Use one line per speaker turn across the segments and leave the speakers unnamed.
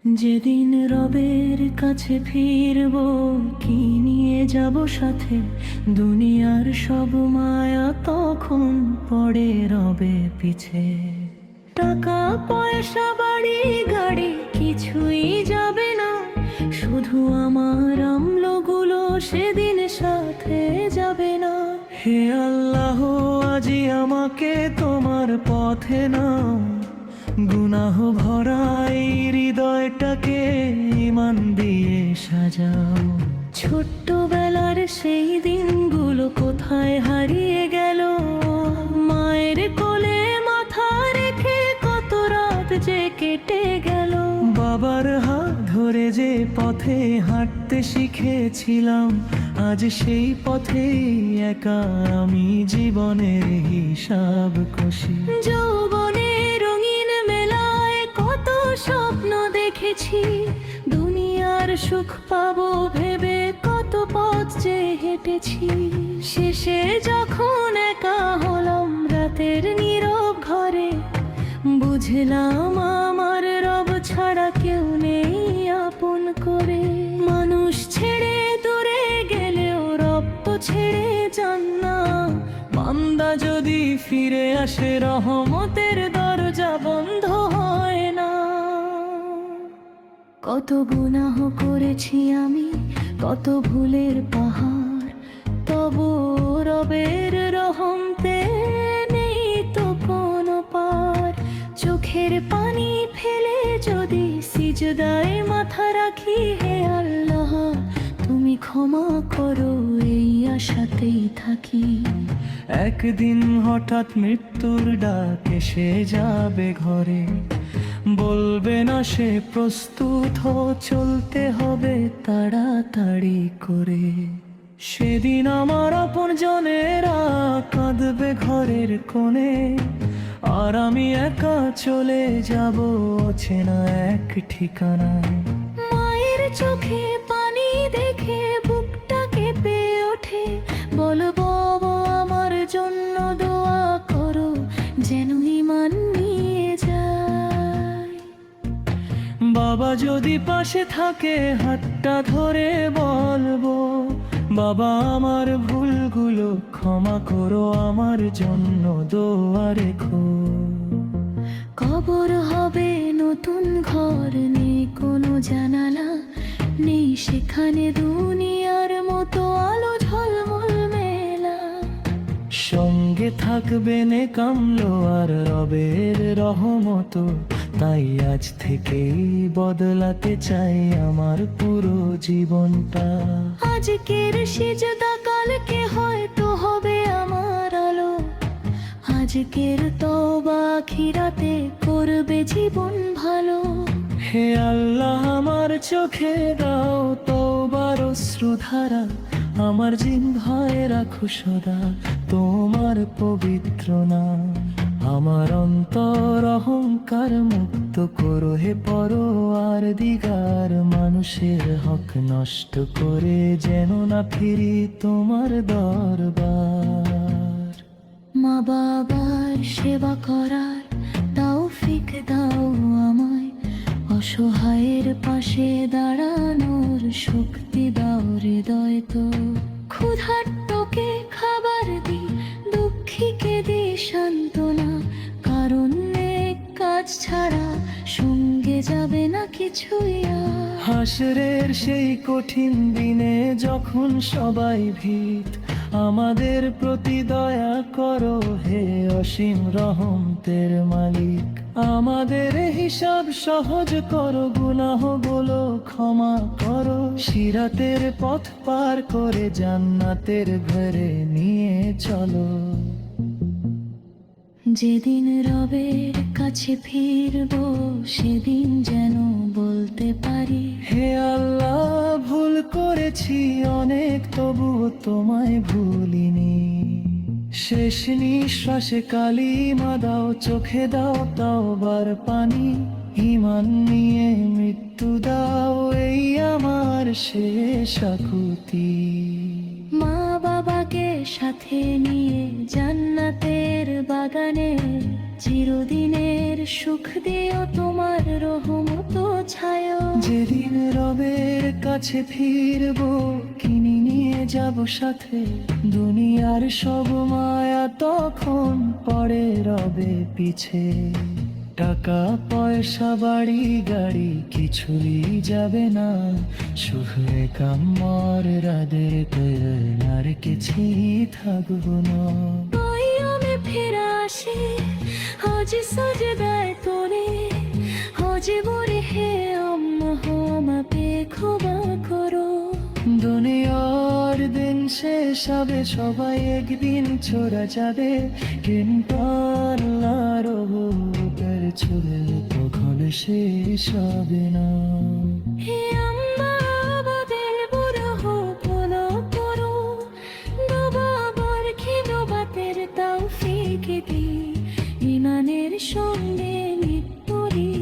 যেদিন রবের কাছে ফিরব, কি নিয়ে যাব সাথে? দুনিয়ার সব মায়া তখন পড়ে রবে পিছে। টাকা পয়সা বাড়ি গাড়ি কিছুই যাবে না, শুধু আমার আমলগুলো সেদিন সাথে যাবে না। হে আল্লাহ, আজি আমাকে তোমার পথে নাও, গুনাহ ভরা এই হৃদয়টাকে ঈমান দিয়ে সাজাও। ছোট্টবেলার সেই দিনগুলো কোথায় হারিয়ে গেল? মায়ের কোলে মাথা রেখে কত রাত যে কেটে গেল। বাবার হাত ধরে যে পথে হাঁটতে শিখেছিলাম, আজ সেই পথেই একা আমি জীবনের হিসাব কষি। যৌবনের রঙিন মেলায় কত স্বপ্ন দেখেছি, দুনিয়ার সুখ পাবো ভেবে কত পথ যে হেঁটেছি। শেষে যখন একা হলাম রাতের নীরব ঘরে, বুঝলাম আমার রব ছাড়া কেউ নেই আপন করে। মানুষ ছেড়ে দূরে গেলেও রব তো ছেড়ে যান না, বান্দা যদি ফিরে আসে রহমতের দরজা বন্ধ হয় না। কত গুনাহ করেছি আমি, কত ভুলের পাহাড়, তবু রবের রহমতে নেই তো কোনো পার। চোখের পানি ফেলে যদি সিজদায় মাথা রাখি, হে আল্লাহ তুমি ক্ষমা করো এই আশাতেই থাকি। একদিন হঠাৎ মৃত্যুর ডাক এসে যাবে ঘরে, বলবে না সে প্রস্তুত হো, চলতে হবে তাড়াতাড়ি করে। সেদিন আমার আপন জনেরা কাঁদবে ঘরের কোণে, আর আমি একা চলে যাব অচেনা এক ঠিকানায়। মায়ের চোখে পানি দেখে বুকটা কেঁপে ওঠে, বলবো আমার জন্য দোয়া করো যেন ঈমান নিয়ে যায়। বাবা যদি পাশে থাকে হাতটা ধরে বলবো, বাবা আমার ভুলগুলো ক্ষমা করো, আমার জন্য দোয়া রেখো। কবর হবে নতুন ঘর, নেই কোনো জানালা, নেই সেখানে দুনিয়ার মতো আলো ঝলমল মেলা। সঙ্গে থাকবে নেকামলো আর রবের রহমত, তাই আজ থেকেই বদলাতে চাই আমার পুরো জীবনটা। আজকের সিজদা কালকে হয়তো হবে আমার আলো, আজকের তওবা আখিরাতে করবে জীবন ভালো। হে আল্লাহ আমার চোখে দাও তওবার অশ্রুধারা, আমার জিহ্বায় রাখো সদা তোমার পবিত্র নাম। আমার অন্তর অহংকার মুক্ত করো হে পরওয়ার দিগার, মানুষের হক নষ্ট করে যেন না ফিরি তোমার দরবার। মা বাবার সেবা করার তৌফিক দাও আমায়, অসহায়ের পাশে দাঁড়ানোর শক্তি দাও হৃদয় তো। ক্ষুধার্তকে খাবার দি, দুঃখীকে দি সান্ত্বনা, কারণ নেক কাজ ছাড়া সঙ্গে যাবে না কিছুই। হাসরের সেই কঠিন দিনে যখন সবাই ভীত, আমাদের প্রতি দয়া করো হে অসীম রহমতের মালিক। আমাদের হিসাব সহজ করো, গুনাহগুলো ক্ষমা করো, সিরাতের পথ পার করে জান্নাতের ঘরে নিয়ে চলো। যেদিন রবের কাছে ফিরব সেদিন যেন বলতে পারি, হে আল্লাহ ভুল করেছি অনেক তবু তোমায় ভুলিনি। শেষ নিঃশ্বাসে কালিমা দাও, চোখে দাও তওবার পানি, ঈমান নিয়ে মৃত্যু দাও এই আমার শেষ আকুতি। মা বাবাকে সাথে নিয়ে জান্নাতের বাগানে চিরদিনের সুখ দিও তোমার রহমত ছায়া। যেদিন রবের কাছে ফিরবো কিনে নিয়ে যাব সাথে দুনিয়ার সব মায়া, তখন পড়ে রবে পিছে। টাকা পয়সা বাড়ি গাড়ি কিছুই যাবে না, শুধু কাম্মর রাদের আর কিছুই থাকবো না। আমি ফিরে আসি হজি সজদায় তোরে, হজি বরে হে আম্মা হামা পে খোবা করো। দুনিয়ার দিন শেষ হবে, সবাই একদিন চলে যাবে, কিন্তু আল্লাহর রহমতের ছুঁলে কখন শেষ হবে না। হে আম্মা বাদের বুড়ো হলো করো, নবাবার খিদবাতের তৌফিক দি, ইমানের সঙ্গে মৃত্যুরি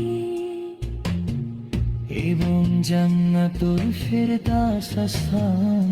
এবং জান্নাতুল ফেরদাউস স্থান।